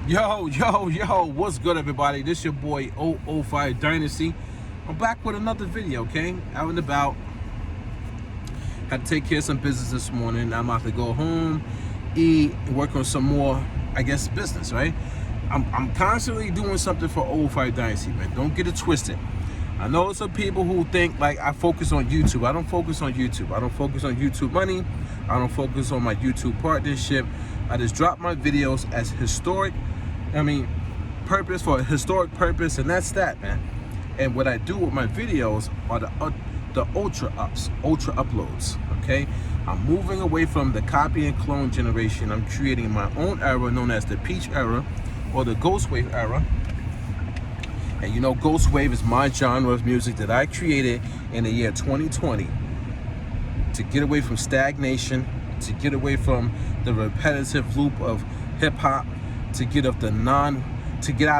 Yo, what's good, everybody? This your boy 005 Dynasty. I'm back with another video, okay? Out and about. Had to take care of some business this morning. I'm about to go home, eat, and work on some more, I guess, business, right? I'm constantly doing something for 005 Dynasty, man. Don't get it twisted. I know some people who think like I focus on YouTube. I don't focus on YouTube. I don't focus on YouTube money. I don't focus on my YouTube partnership. I just drop my videos as purpose for a historic purpose, and that's that, man. And what I do with my videos are the ultra uploads, okay? I'm moving away from the copy and clone generation. I'm creating my own era known as the Peach era or the Ghost Wave era. And you know, Ghost Wave is my genre of music that I created in the year 2020 to get away from stagnation, to get away from the repetitive loop of hip hop, to get out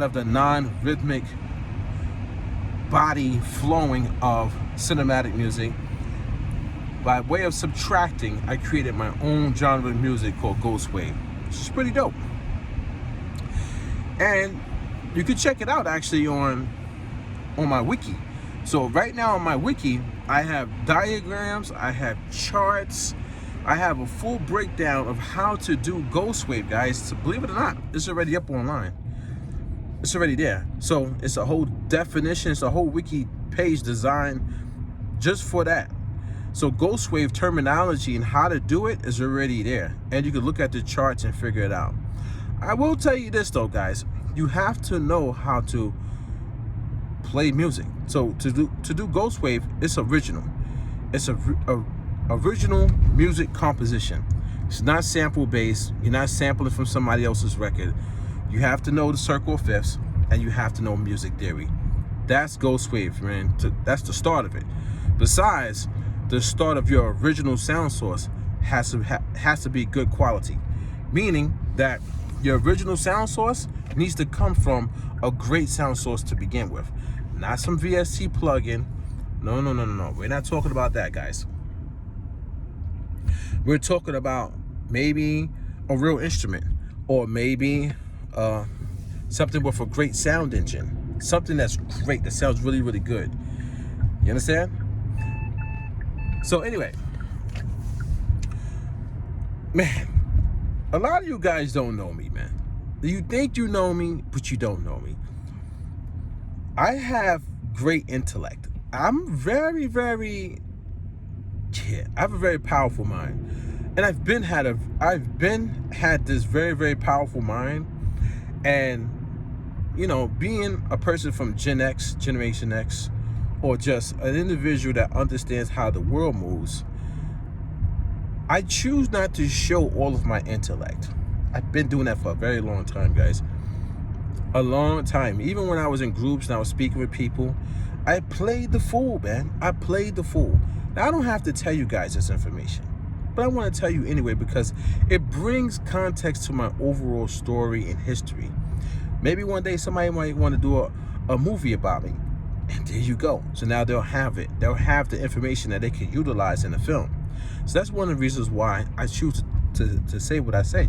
of the non-rhythmic body flowing of cinematic music. By way of subtracting, I created my own genre of music called Ghost Wave, which is pretty dope. And you can check it out actually on my wiki. So right now on my wiki, I have diagrams, I have charts, I have a full breakdown of how to do Ghost Wave, guys. So believe it or not, it's already up online. It's already there. So it's a whole definition, it's a whole wiki page designed just for that. So Ghost Wave terminology and how to do it is already there. And you can look at the charts and figure it out. I will tell you this though, guys. You have to know how to play music. So to do Ghost Wave, it's original. It's a original music composition. It's not sample based. You're not sampling from somebody else's record. You have to know the circle of fifths, and you have to know music theory. That's Ghost Wave, man. That's the start of it. Besides, the start of your original sound source has to be good quality, meaning that your original sound source needs to come from a great sound source to begin with, not some VST plugin. No. We're not talking about that, guys. We're talking about maybe a real instrument, or maybe something with a great sound engine, something that's great, that sounds really, really good. You understand? So anyway, man, a lot of you guys don't know me, man. You think you know me, but you don't know me. I have great intellect. I'm very, very, I have a very powerful mind. And I've been had this very, very powerful mind. And, you know, being a person from Gen X, Generation X, or just an individual that understands how the world moves, I choose not to show all of my intellect. I've been doing that for a very long time, guys. A long time. Even when I was in groups and I was speaking with people, I played the fool, man. I played the fool. Now, I don't have to tell you guys this information, but I want to tell you anyway because it brings context to my overall story and history. Maybe one day somebody might want to do a movie about me, and there you go. So now they'll have it. They'll have the information that they can utilize in the film. So that's one of the reasons why I choose to say what I say.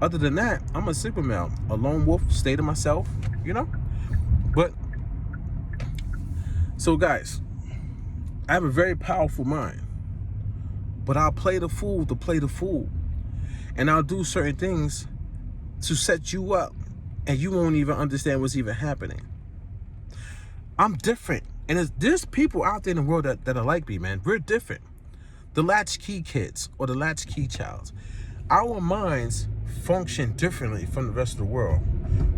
Other than that, I'm a Sigma male, a lone wolf, stay to myself, you know? But, so guys, I have a very powerful mind, but I'll play the fool to play the fool. And I'll do certain things to set you up, and you won't even understand what's even happening. I'm different. And there's people out there in the world that are like me, man. We're different. The latchkey kids or the latchkey childs. Our minds function differently from the rest of the world.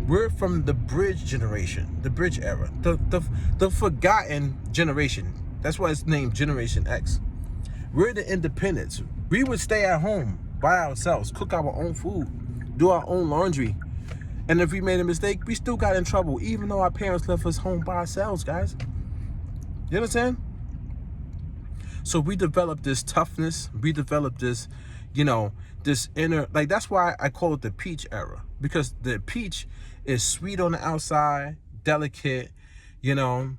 We're from the bridge generation, the bridge era, the forgotten generation. That's why it's named Generation X. We're the independents. We would stay at home by ourselves, cook our own food, do our own laundry. And if we made a mistake, we still got in trouble, even though our parents left us home by ourselves, guys. You understand? So we developed this toughness. We developed this, you know, this inner, like, that's why I call it the peach era. Because the peach is sweet on the outside, delicate, you know,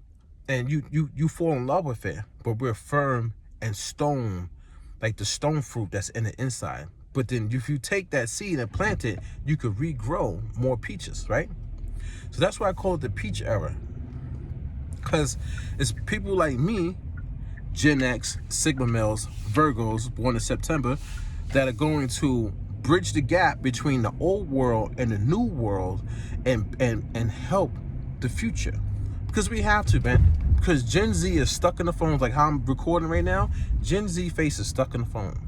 and you fall in love with it. But we're firm and stone, like the stone fruit that's in the inside. But then if you take that seed and plant it, you could regrow more peaches, right? So that's why I call it the peach era. Because it's people like me, Gen X, Sigma males, Virgos, born in September, that are going to bridge the gap between the old world and the new world and help the future. Because we have to, man. Because Gen Z is stuck in the phones, like how I'm recording right now. Gen Z face is stuck in the phone.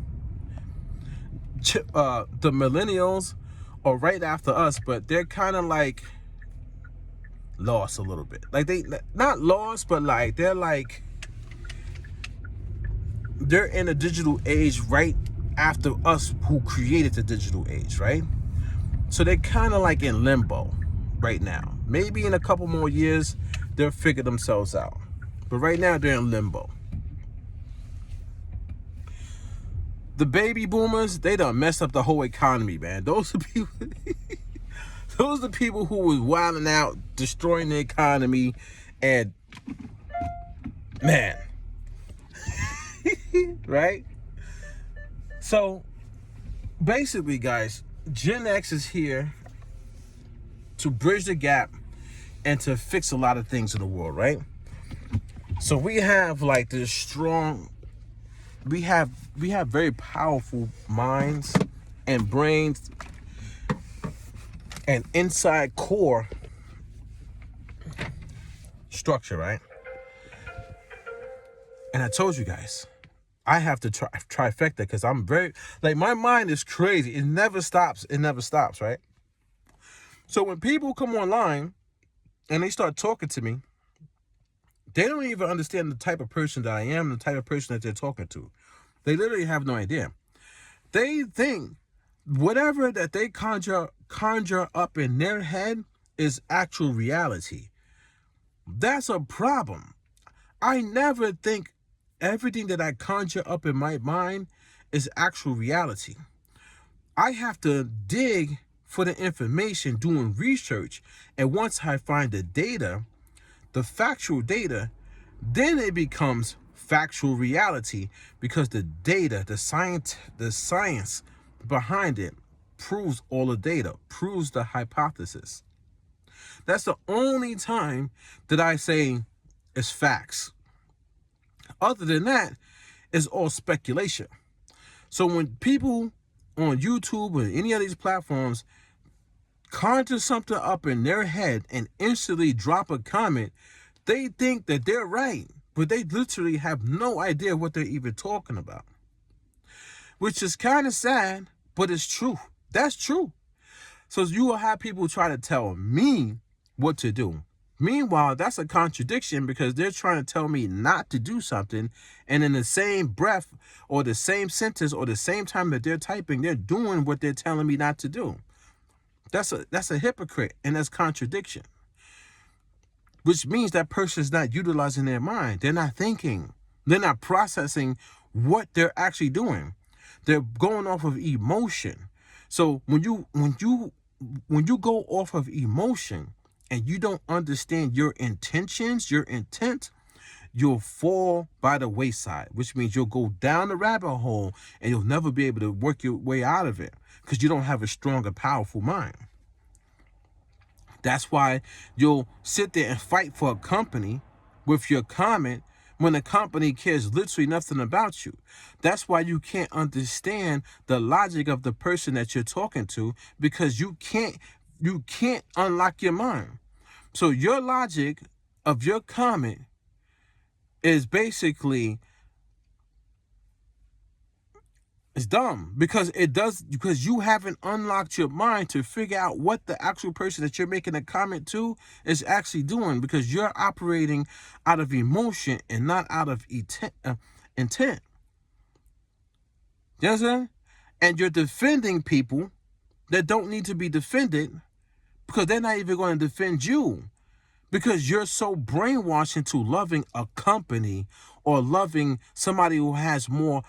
The millennials are right after us, but they're kind of like lost a little bit. Like they not lost, but like they're in a digital age right after us who created the digital age, right? So they're kind of like in limbo right now. Maybe in a couple more years they'll figure themselves out, but right now they're in limbo. The baby boomers, they done messed up the whole economy, man. Those are people those are the people who was wilding out, destroying the economy, and man, right? So basically, guys, Gen X is here to bridge the gap and to fix a lot of things in the world, right? So we have like this strong, we have very powerful minds and brains and inside core structure, right? And I told you guys, I have to trifecta because I'm very, like, my mind is crazy. It never stops. It never stops, right? So when people come online and they start talking to me, they don't even understand the type of person that I am, the type of person that they're talking to. They literally have no idea. They think whatever that they conjure up in their head is actual reality. That's a problem. I never think everything that I conjure up in my mind is actual reality. I have to dig for the information, doing research, and once I find the data, the factual data, then it becomes factual reality because the data, the science behind it proves all the data, proves the hypothesis. That's the only time that I say it's facts. Other than that, it's all speculation. So when people on YouTube or any of these platforms conjure something up in their head and instantly drop a comment, they think that they're right, but they literally have no idea what they're even talking about. Which is kind of sad, but it's true. That's true. So you will have people try to tell me what to do. Meanwhile, that's a contradiction because they're trying to tell me not to do something, and in the same breath or the same sentence or the same time that they're typing, they're doing what they're telling me not to do. That's a hypocrite, and that's contradiction. Which means that person's not utilizing their mind. They're not thinking. They're not processing what they're actually doing. They're going off of emotion. So when you go off of emotion and you don't understand your intentions, your intent, you'll fall by the wayside, which means you'll go down the rabbit hole and you'll never be able to work your way out of it because you don't have a strong and powerful mind. That's why you'll sit there and fight for a company with your comment when the company cares literally nothing about you. That's why you can't understand the logic of the person that you're talking to because you can't unlock your mind. So your logic of your comment is basically it's dumb because you haven't unlocked your mind to figure out what the actual person that you're making a comment to is actually doing because you're operating out of emotion and not out of intent. You understand? And you're defending people that don't need to be defended because they're not even going to defend you because you're so brainwashed into loving a company or loving somebody who has more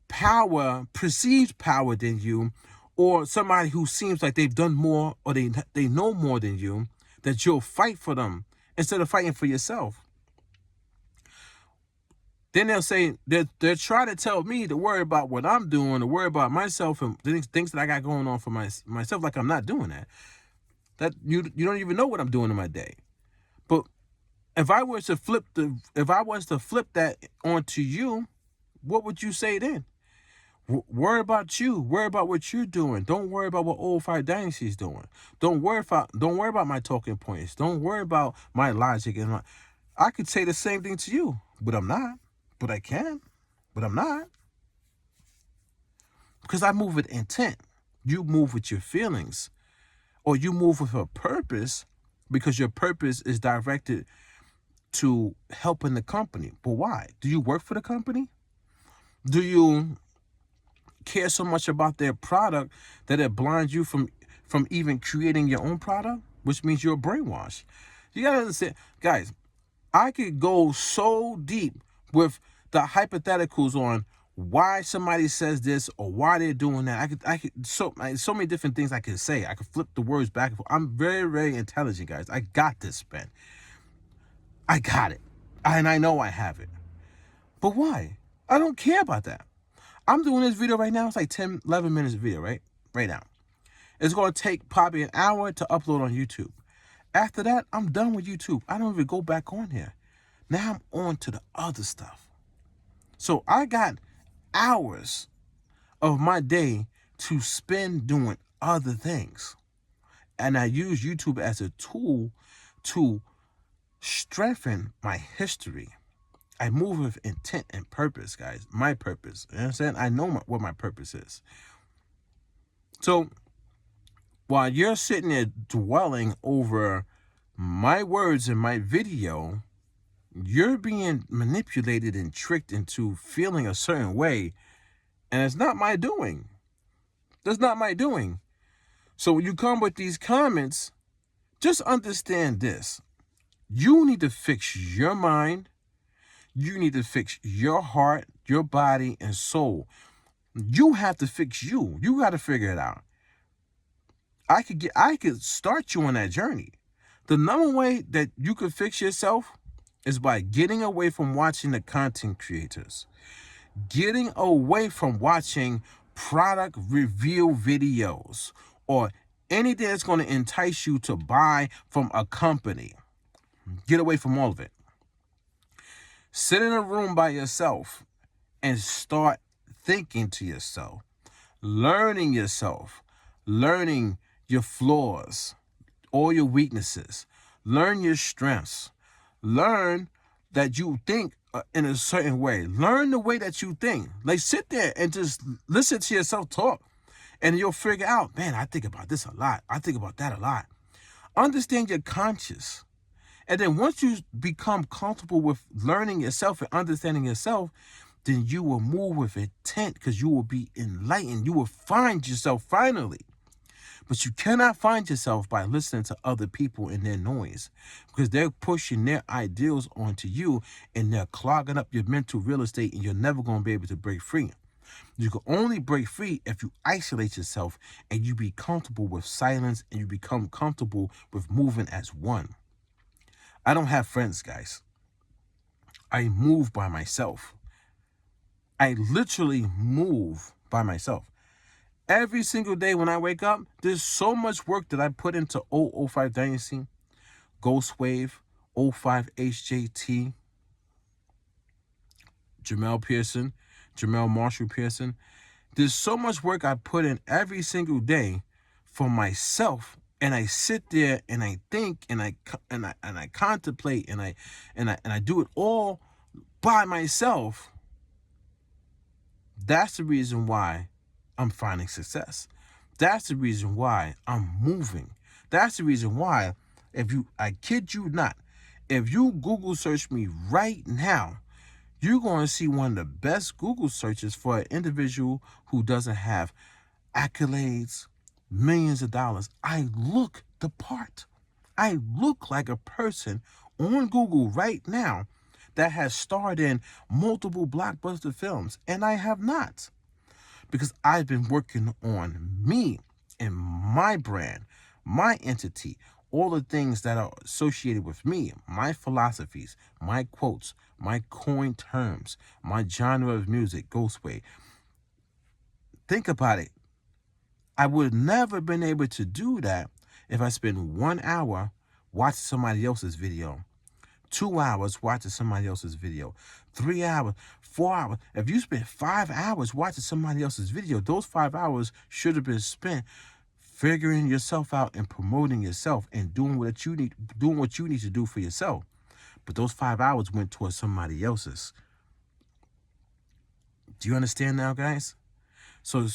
power, perceived power than you, or somebody who seems like they've done more or they know more than you, that you'll fight for them instead of fighting for yourself. Then they'll say they're trying to tell me to worry about what I'm doing, to worry about myself and things that I got going on for myself, like I'm not doing that. That you don't even know what I'm doing in my day. But if I was to flip that onto you, what would you say then? Worry about you. Worry about what you're doing. Don't worry about what Old Five Dynasty is doing. Don't worry about my talking points. Don't worry about my logic and my. I could say the same thing to you, but I'm not. But I can. But I'm not. Because I move with intent. You move with your feelings. Or you move with a purpose because your purpose is directed to helping the company. But why? Do you work for the company? Do you care so much about their product that it blinds you from even creating your own product? Which means you're brainwashed. You gotta understand, guys, I could go so deep with the hypotheticals on why somebody says this or why they're doing that. I could so many different things I could say. I could flip the words back and forth. I'm very, very intelligent, guys. I got this, Ben. I got it. And I know I have it. But why? I don't care about that. I'm doing this video right now. It's like 10, 11 minutes video, right? Right now. It's going to take probably an hour to upload on YouTube. After that, I'm done with YouTube. I don't even go back on here. Now I'm on to the other stuff. So I got hours of my day to spend doing other things. And I use YouTube as a tool to strengthen my history. I move with intent and purpose, guys. My purpose. You understand? I know what my purpose is. So while you're sitting there dwelling over my words in my video, you're being manipulated and tricked into feeling a certain way. And it's not my doing. That's not my doing. So when you come with these comments, just understand this. You need to fix your mind. You need to fix your heart, your body, and soul. You have to fix you. You got to figure it out. I could start you on that journey. The number way that you could fix yourself is by getting away from watching the content creators. Getting away from watching product review videos or anything that's going to entice you to buy from a company. Get away from all of it. Sit in a room by yourself and start thinking to yourself, learning your flaws, all your weaknesses, learn your strengths, learn that you think in a certain way, learn the way that you think. Like sit there and just listen to yourself talk and you'll figure out, man, I think about this a lot. I think about that a lot. Understand your conscious. And then once you become comfortable with learning yourself and understanding yourself, then you will move with intent because you will be enlightened. You will find yourself finally. But you cannot find yourself by listening to other people and their noise because they're pushing their ideals onto you and they're clogging up your mental real estate and you're never going to be able to break free. You can only break free if you isolate yourself and you be comfortable with silence and you become comfortable with moving as one. I don't have friends, guys. I move by myself. I literally move by myself. Every single day when I wake up, there's so much work that I put into 005 Dynasty, Ghost Wav, 05 HJT, Jamel Marshall Pearson. There's so much work I put in every single day for myself. And I sit there and I think and I contemplate and I do it all by myself. That's the reason why I'm finding success. That's the reason why I'm moving. That's the reason why, I kid you not, if you Google search me right now, you're going to see one of the best Google searches for an individual who doesn't have accolades, millions of dollars. I look the part. I look like a person on Google right now that has starred in multiple blockbuster films, and I have not. Because I've been working on me and my brand, my entity, all the things that are associated with me, my philosophies, my quotes, my coined terms, my genre of music, Ghost Wav. Think about it. I would never have been able to do that if I spent 1 hour watching somebody else's video, 2 hours watching somebody else's video, 3 hours, 4 hours. If you spent 5 hours watching somebody else's video, those 5 hours should have been spent figuring yourself out and promoting yourself and doing what you need to do for yourself. But those 5 hours went towards somebody else's. Do you understand now, guys? So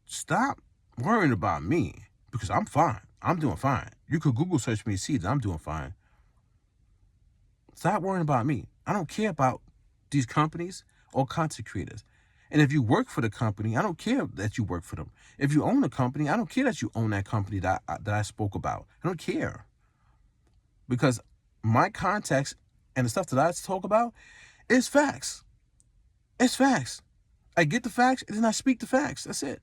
stop worrying about me, because I'm fine. I'm doing fine. You could Google search me and see that I'm doing fine. Stop worrying about me. I don't care about these companies or content creators. And if you work for the company, I don't care that you work for them. If you own a company, I don't care that you own that company that I spoke about. I don't care. Because my context and the stuff that I talk about is facts. It's facts. I get the facts and then I speak the facts. That's it.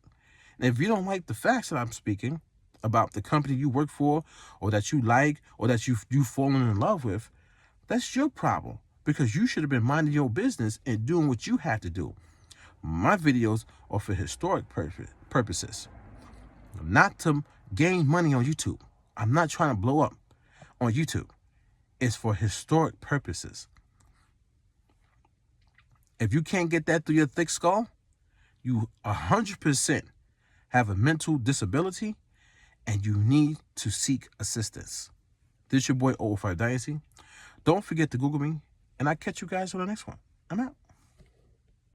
And if you don't like the facts that I'm speaking about the company you work for, or that you like, or that you've fallen in love with, that's your problem, because you should have been minding your business and doing what you had to do. My videos are for historic purposes, not to gain money on YouTube. I'm not trying to blow up on YouTube. It's for historic purposes. If you can't get that through your thick skull, you 100% have a mental disability and you need to seek assistance. This is your boy 005 Dynasty. Don't forget to Google me, and I'll catch you guys on the next one. I'm out.